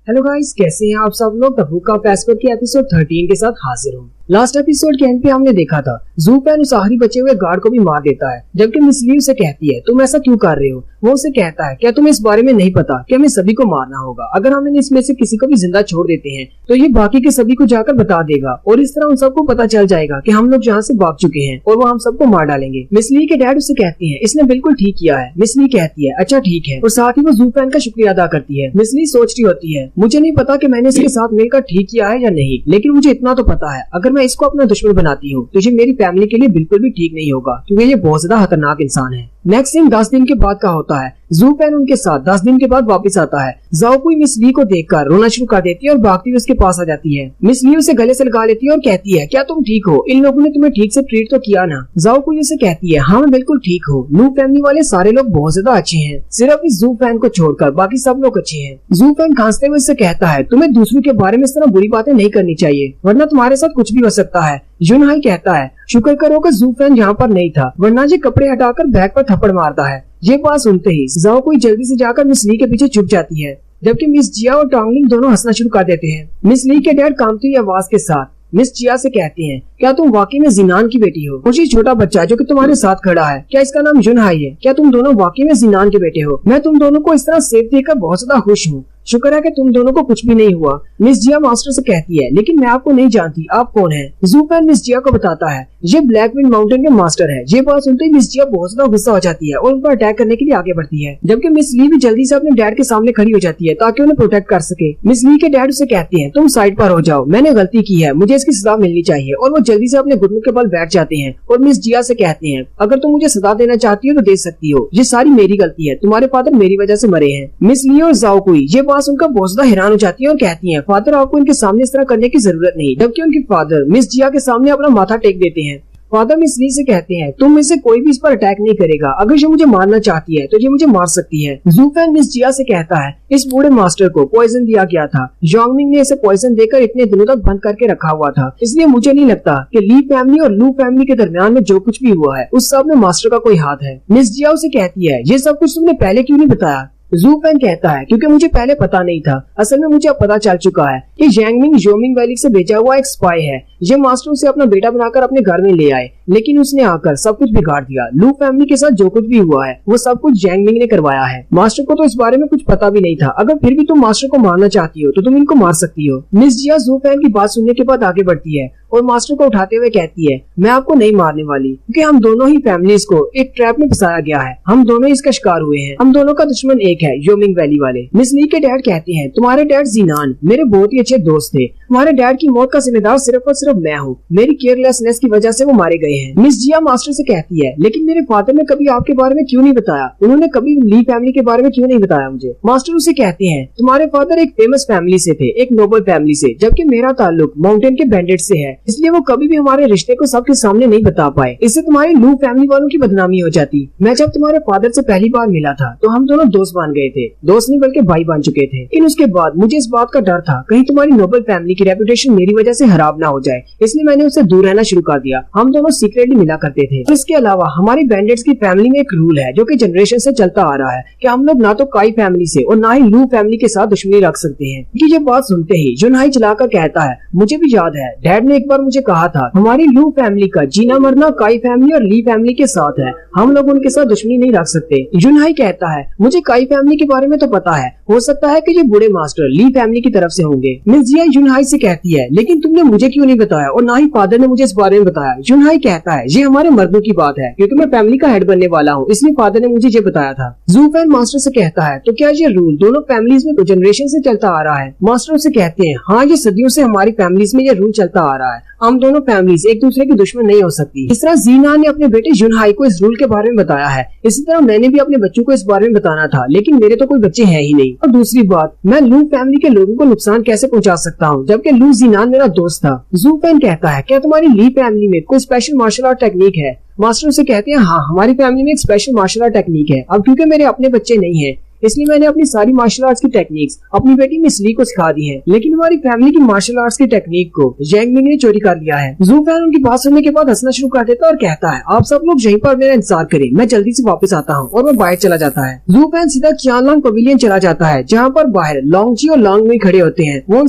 Hello guys, कैसे हैं आप सब लोग। द बुक ऑफ एस्पर के एपिसोड 13 के साथ हाजिर हूँ। लास्ट एपिसोड के एंड पे हमने देखा था ज़ूपेन उस आखिरी बचे हुए गार्ड को भी मार देता है, जबकि मिस ली उसे कहती है तुम ऐसा क्यों कर रहे हो। वो उसे कहता है क्या तुम्हें इस बारे में नहीं पता कि हमें सभी को मारना होगा। अगर हम इसमें से किसी को भी जिंदा छोड़ देते हैं तो ये बाकी के सभी को जाकर बता देगा और इस तरह उन सबको पता चल जाएगा कि हम लोग यहाँ से भाग चुके हैं और वो हम सबको मार डालेंगे। मिस ली के डैड उसे कहती है इसने बिल्कुल ठीक किया है। मिस ली कहती है अच्छा ठीक है और साथ ही वो ज़ूपेन का शुक्रिया अदा करती है। मिस ली सोच रही होती है मुझे नहीं पता कि मैंने इसके साथ मिलकर ठीक किया है या नहीं, लेकिन मुझे इतना तो पता है अगर मैं इसको अपना दुश्मन बनाती हूँ तो ये मेरी फैमिली के लिए बिल्कुल भी ठीक नहीं होगा, क्योंकि ये बहुत ज्यादा खतरनाक इंसान है। नेक्स्ट दिन 10 दिन के बाद का होता है। ज़ूपेन उनके साथ 10 दिन के बाद वापस आता है। ज़ाओकुई मिस ली को देखकर रोना शुरू कर देती है और भागती हुई उसके पास आ जाती है। मिस ली उसे गले से लगा लेती है और कहती है क्या तुम ठीक हो, इन लोगों ने तुम्हें ठीक से ट्रीट तो किया ना। ज़ाओकुई उसे कहती है हाँ मैं बिल्कुल ठीक हूँ, लू फैमिली वाले सारे लोग बहुत ज्यादा अच्छे हैं, सिर्फ इस ज़ूपेन को छोड़कर बाकी सब लोग अच्छे हैं। ज़ूपेन खांसते हुए उससे कहता है तुम्हें दूसरों के बारे में इस तरह बुरी बातें नहीं करनी चाहिए वरना तुम्हारे साथ कुछ भी हो सकता है। जुनहाई कहता है शुक्र करो कि ज़ूपेन यहाँ पर नहीं था वरना ये कपड़े हटाकर बैग पर थप्पड़ मारता है। ये बात सुनते ही ज़ाओकुई जल्दी से जाकर मिस ली के पीछे छुप जाती है, जबकि मिस जिया और टोंगलिंग दोनों हंसना शुरू कर देते हैं। मिस ली के डैड कांपती हुई आवाज के साथ मिस जिया से कहते हैं क्या तुम वाकई में जिनान की बेटी हो। मुझे छोटा बच्चा जो कि तुम्हारे साथ खड़ा है, क्या इसका नाम जुनहाई है? क्या तुम दोनों वाकई में जिनान के बेटे हो? मैं तुम दोनों को इस तरह सेफ देखकर बहुत ज्यादा खुश हूँ। शुक्र है कि तुम दोनों को कुछ भी नहीं हुआ। मिस जिया मास्टर से कहती है लेकिन मैं आपको नहीं जानती, आप कौन हैं? ज़ूपेन मिस जिया को बताता है ये ब्लैकविंड माउंटेन के मास्टर है। ये बात सुनते ही मिस जिया बहुत ज्यादा गुस्सा हो जाती है और उन पर अटैक करने के लिए आगे बढ़ती है, जबकि मिस ली भी जल्दी से अपने डैड के सामने खड़ी हो जाती है ताकि उन्हें प्रोटेक्ट कर सके। मिस ली के डैड उसे कहते हैं तुम साइड पर हो जाओ, मैंने गलती की है, मुझे इसकी सजा मिलनी चाहिए। और वो जल्दी से अपने घुटनों के बल बैठ जाते हैं और मिस जिया से कहते हैं अगर तुम मुझे सजा देना चाहती हो तो दे सकती हो, ये सारी मेरी गलती है, तुम्हारे फादर मेरी वजह से मरे हैं। मिस ली और ज़ाओकुई ये बात सुनकर बहुत ज्यादा हैरान हो जाती है और कहती हैं फादर आपको इनके सामने इस तरह करने की जरूरत नहीं, जबकि उनके फादर मिस जिया के सामने अपना माथा टेक देते हैं। फादर मिस ली से कहते हैं तुम में से कोई भी इस पर अटैक नहीं करेगा, अगर ये मुझे मारना चाहती है तो ये मुझे मार सकती है। ज़ूपेन मिस जिया से कहता है इस बूढ़े मास्टर को पॉइजन दिया गया था, जोंगमिंग ने इसे पॉइजन देकर इतने दिनों तक बंद करके रखा हुआ था, इसलिए मुझे नहीं लगता कि ली फैमिली और लू फैमिली के दरमियान में जो कुछ भी हुआ है उस सब में मास्टर का कोई हाथ है। मिस जिया उसे कहती है ये सब कुछ तुमने पहले क्यों नहीं बताया? ज़ूपेन कहता है क्योंकि मुझे पहले पता नहीं था, असल में मुझे अब पता चल चुका है कि जैंगमिंग जोमिंग वैली से भेजा हुआ एक स्पाई है। ये मास्टर उसे अपना बेटा बनाकर अपने घर में ले आए, लेकिन उसने आकर सब कुछ बिगाड़ दिया। लू फैमिली के साथ जो कुछ भी हुआ है वो सब कुछ जैंगमिंग ने करवाया है। मास्टर को तो इस बारे में कुछ पता भी नहीं था, अगर फिर भी तुम मास्टर को मारना चाहती हो तो तुम इनको मार सकती हो। मिस जिया ज़ूपेन की बात सुनने के बाद आगे बढ़ती है और मास्टर को उठाते हुए कहती है मैं आपको नहीं मारने वाली, क्योंकि हम दोनों ही फैमिलीज को एक ट्रैप में फंसाया गया है, हम दोनों ही इसका शिकार हुए हैं, हम दोनों का दुश्मन एक है, जोमिंग वैली वाले। मिस ली के डैड कहते हैं तुम्हारे डैड जिनान मेरे बहुत ही अच्छे दोस्त थे, तुम्हारे डैड की मौत का जिम्मेदार सिर्फ और सिर्फ मैं हूँ, मेरी केयरलेसनेस की वजह से वो मारे गए हैं। मिस जिया मास्टर से कहती है लेकिन मेरे फादर ने कभी आपके बारे में क्यों नहीं बताया, उन्होंने कभी ली फैमिली के बारे में क्यों नहीं बताया मुझे। मास्टर उसे कहते हैं तुम्हारे फादर एक फेमस फैमिली से थे, एक नोबल फैमिली से, जबकि मेरा ताल्लुक माउंटेन के बैंडिट से है, इसलिए वो कभी भी हमारे रिश्ते को सबके सामने नहीं बता पाए, इससे तुम्हारी लू फैमिली वालों की बदनामी हो जाती। मैं जब तुम्हारे फादर से पहली बार मिला था तो हम दोनों दोस्त बन गए थे, दोस्त नहीं बल्कि भाई बन चुके थे, लेकिन उसके बाद मुझे इस बात का डर था कहीं तुम्हारी नोबल फैमिली की रेपुटेशन मेरी वजह से खराब ना हो जाए, इसलिए मैंने उससे दूर रहना शुरू कर दिया। हम दोनों सीक्रेटली मिला करते थे। इसके अलावा हमारी बैंडिट्स की फैमिली में एक रूल है जो कि जनरेशन से चलता आ रहा है कि हम लोग ना तो काई फैमिली से और ना ही लू फैमिली के साथ दुश्मनी रख सकते हैं। कि ये बात सुनते ही जुनहाई चलाकर कहता है मुझे भी याद है डैड ने एक बार मुझे कहा था हमारी लू फैमिली का जीना मरना काई फैमिली और ली फैमिली के साथ है, हम लोग उनके साथ दुश्मनी नहीं रख सकते। जुनहाई कहता है मुझे काई फैमिली के बारे में तो पता है, हो सकता है कि ये बूढ़े मास्टर ली फैमिली की तरफ से होंगे। मिस जिया जुनहाई से कहती है लेकिन तुमने मुझे क्यों नहीं बताया और ना ही फादर ने मुझे इस बारे में बताया। जुनहाई कहता है ये हमारे मर्दों की बात है, क्योंकि मैं फैमिली का हेड बनने वाला हूँ, इसलिए फादर ने मुझे ये बताया था। ज़ूपेन मास्टर से कहता है तो क्या ये रूल दोनों फैमिलीज में जनरेशन से चलता आ रहा है? मास्टर से कहते हैं हाँ ये सदियों से हमारी फैमिलीज में ये रूल चलता आ रहा है, हम दोनों फैमिलीज एक दूसरे के दुश्मन नहीं हो सकती। इस तरह जीना ने अपने बेटे जुनहाई को इस रूल के बारे में बताया है, इसी तरह मैंने भी अपने बच्चों को इस बारे में बताना था, लेकिन मेरे तो कोई बच्चे हैं ही नहीं। और दूसरी बात मैं लू फैमिली के लोगों को नुकसान कैसे पहुंचा सकता हूँ जबकि लू जीनान मेरा दोस्त था। ज़ूपेन कहता है क्या तुम्हारी ली फैमिली में कोई स्पेशल मार्शल आर्ट टेक्निक है? मास्टर से कहते हैं हाँ हमारी फैमिली में एक स्पेशल मार्शल आर्ट टेक्निक है, अब क्योंकि मेरे अपने बच्चे नहीं है इसलिए मैंने अपनी सारी मार्शल आर्ट्स की टेक्निक्स अपनी बेटी मिस ली को सिखा दी है। लेकिन हमारी फैमिली की मार्शल आर्ट्स की टेक्निक को जैंग मिंग ने चोरी कर लिया है। जू फैन उनकी बात सुनने के बाद हंसना शुरू कर देता है और कहता है, आप सब लोग यहीं पर मेरा इंतजार करें, मैं जल्दी से वापस आता हूँ। और वो बाहर चला जाता है। जू फैन सीधा qianlong पवेलियन चला जाता है, जहाँ पर बाहर लॉन्ग जी और लॉन्ग में खड़े होते हैं। वो